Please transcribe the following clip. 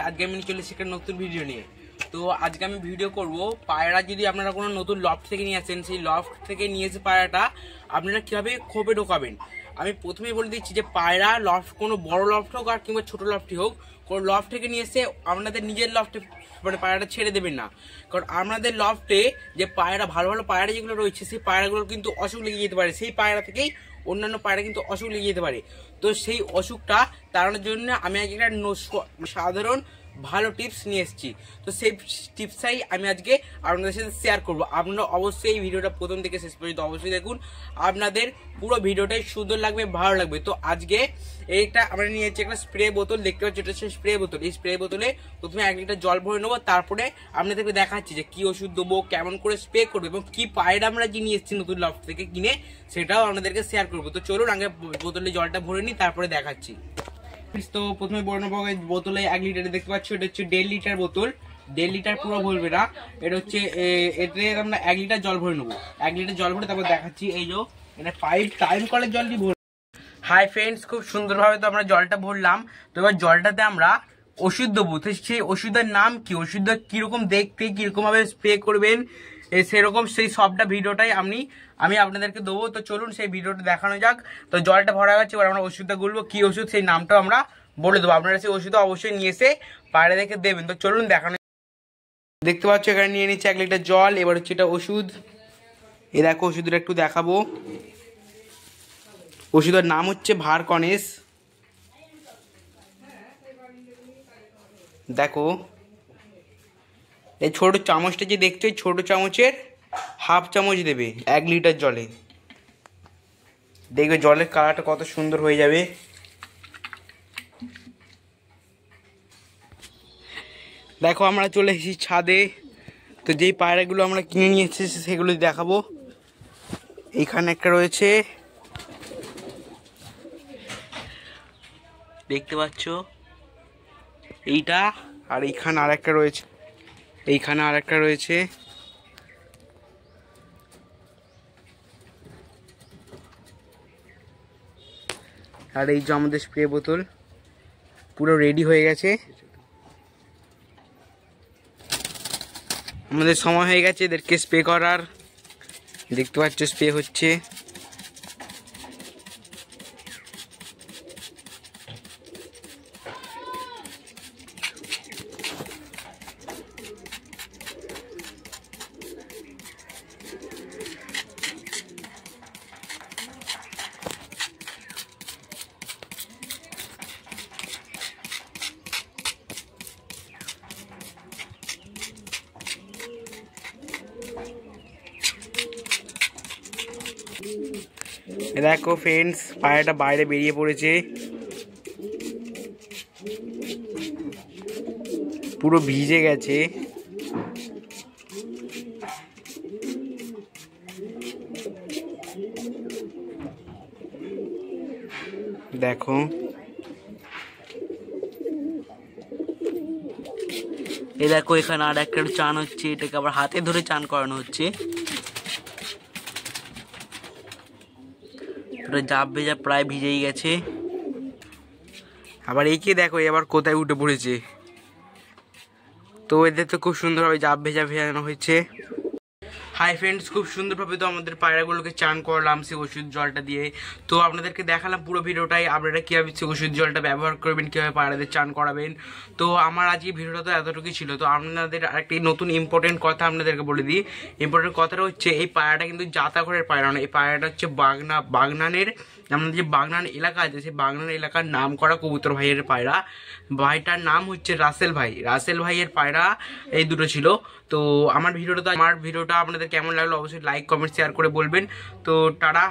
আজকে আমি চলে এসেছি একটা নতুন ভিডিও নিয়ে। তো আজকে আমি ভিডিও করব পায়রা যদি আপনারা কোনো নতুন লফট থেকে নিয়ে আসেন, সেই লফট থেকে নিয়ে এসে পায়রাটা আপনারা কীভাবে খোপে ঢোকাবেন। আমি প্রথমেই বলে দিচ্ছি যে পায়রা লফট কোনো বড় লফট হোক আর কিংবা ছোটো লফটই হোক, কোনো লফট থেকে নিয়ে এসে আপনাদের নিজের লফটে মানে পায়রাটা ছেড়ে দেবেন না। কারণ আপনাদের লফটে যে পায়রা ভালো ভালো পায়রা যেগুলো রয়েছে সেই পায়রাগুলোর কিন্তু অসুখ লেগে যেতে পারে, সেই পায়রা থেকেই অন্যান্য পায়রা কিন্তু অসুখ লেগে যেতে পারে। তো সেই অসুখটা তাড়ানোর জন্য আমি আজকে একটা সাধারণ ভালো টিপস নিয়ে এসেছি। তো সেই টিপসটাই আমি আজকে আপনাদের সাথে শেয়ার করবো। আপনারা অবশ্যই এই ভিডিওটা প্রথম থেকে শেষ পর্যন্ত অবশ্যই দেখুন, আপনাদের পুরো ভিডিওটাই সুন্দর লাগবে, ভালো লাগবে। তো আজকে এইটা আমরা নিয়েছি একটা স্প্রে বোতল, দেখতে পাচ্ছি এটা হচ্ছে স্প্রে বোতল। এই স্প্রে বোতলে প্রথমে 1 লিটার জল ভরে নেবো, তারপরে আপনাদেরকে দেখাচ্ছি যে কি ওষুধ দেবো, কেমন করে স্প্রে করবো এবং কি পায়রা আমরা যে নিয়ে এসেছি নতুন লফট থেকে কিনে, সেটাও আপনাদেরকে শেয়ার করবো। তো চলুন আগে বোতলে জলটা ভরে নিই, তারপরে দেখাচ্ছি। তো প্রথমে বড় নেবো বোতলে 1 লিটারে, দেখতে পাচ্ছ এটা হচ্ছে 1.5 লিটার বোতল। 1.5 লিটার পুরো ভরবে না, এটা হচ্ছে এতে আমরা 1 লিটার জল ভরে নেবো। 1 লিটার জল ভরে তারপর দেখাচ্ছি। এই যে এটা 5 টাইম কলের জলটি ভরে। হাই ফ্রেন্ডস, খুব সুন্দরভাবে তো আমরা জলটা ভরলাম। তো এবার জলটাতে আমরা ওষুধ দেবো। তো সেই ওষুধের নাম কি, ওষুধটা কিরকম দেখতে, কিরকম ভাবে স্প্রে করবেন, সেরকম সেই সবটা ভিডিওটাই আমি আপনাদেরকে দেবো। তো চলুন সেই ভিডিওটা দেখানো যাক। তো জলটা ভরা গেছে, এবার আমরা ওষুধটা গুলবো। কি ওষুধ সেই নামটাও আমরা বলে দেবো। আপনারা সেই ওষুধটা অবশ্যই নিয়ে এসে পায়রা দেখে দেবেন। তো চলুন দেখানো। দেখতে পাচ্ছ এখানে নিয়ে নিচ্ছে 1 লিটার জল। এবার হচ্ছে এটা ওষুধ। এ দেখো ওষুধটা একটু দেখাবো। ওষুধের নাম হচ্ছে ভারকনেস। দেখো এই ছোট চামচটা যে দেখছো, এই ছোট চামচের হাফ চামচ দেবে 1 লিটার জলে। দেখবে জলের কালারটা কত সুন্দর হয়ে যাবে। দেখো আমরা চলে এসেছি ছাদে। তো যেই পায়রাগুলো আমরা কিনে নিয়ে এসেছি সেগুলো দেখাবো। এইখানে একটা রয়েছে, দেখতে পাচ্ছ এইটা, আর এইখানে আর একটা রয়েছে, এইখানে আর একটা রয়েছে। আর এই যে আমাদের স্প্রে বোতল পুরো রেডি হয়ে গেছে। আমাদের সময় হয়ে গেছে এদেরকে স্প্রে করার। দেখতে পাচ্ছ স্প্রে হচ্ছে। দেখো ফ্রেন্ডস, পায়রাটা বাইরে বেরিয়ে পড়েছে, পুরো ভিজে গেছে। দেখো এই দেখো এখানে আর একটা চান হচ্ছে, এটাকে আবার হাতে ধরে চান করানো হচ্ছে। জাপ ভেজা প্রায় ভিজেই গেছে। আবার এইকে দেখো এবার কোথায় উঠে পড়েছে। তো এদের তো খুব সুন্দরভাবে জাপ ভেজা ভেজানো হয়েছে। হাই ফ্রেন্ডস, খুব সুন্দরভাবে তো আমাদের পায়রাগুলোকে চান করলাম সেই ওষুধ জলটা দিয়ে। তো আপনাদেরকে দেখালাম পুরো ভিডিওটাই আপনারা কীভাবে সেই ওষুধ জলটা ব্যবহার করবেন, কীভাবে পায়রাদের চান করাবেন। তো আমার আজ এই ভিডিওটা তো এতটুকুই ছিল। তো আপনাদের আরেকটি নতুন ইম্পর্টেন্ট কথা আপনাদেরকে বলে দিই। ইম্পর্টেন্ট কথাটা হচ্ছে এই পায়রাটা কিন্তু জাতাঘরের পায়রা না, এই পায়রাটা হচ্ছে বাগনানের, আমাদের যে বাগনান এলাকা আছে সেই বাগনান এলাকার নাম করা কবুতর ভাইয়ের পায়রা। ভাইটার নাম হচ্ছে রাসেল ভাই। রাসেল ভাইয়ের পায়রা এই দুটো ছিল। তো আমার ভিডিওটা আপনাদের কেমন লাগলো অবশ্যই লাইক কমেন্ট শেয়ার করে বলবেন। তো টাটা।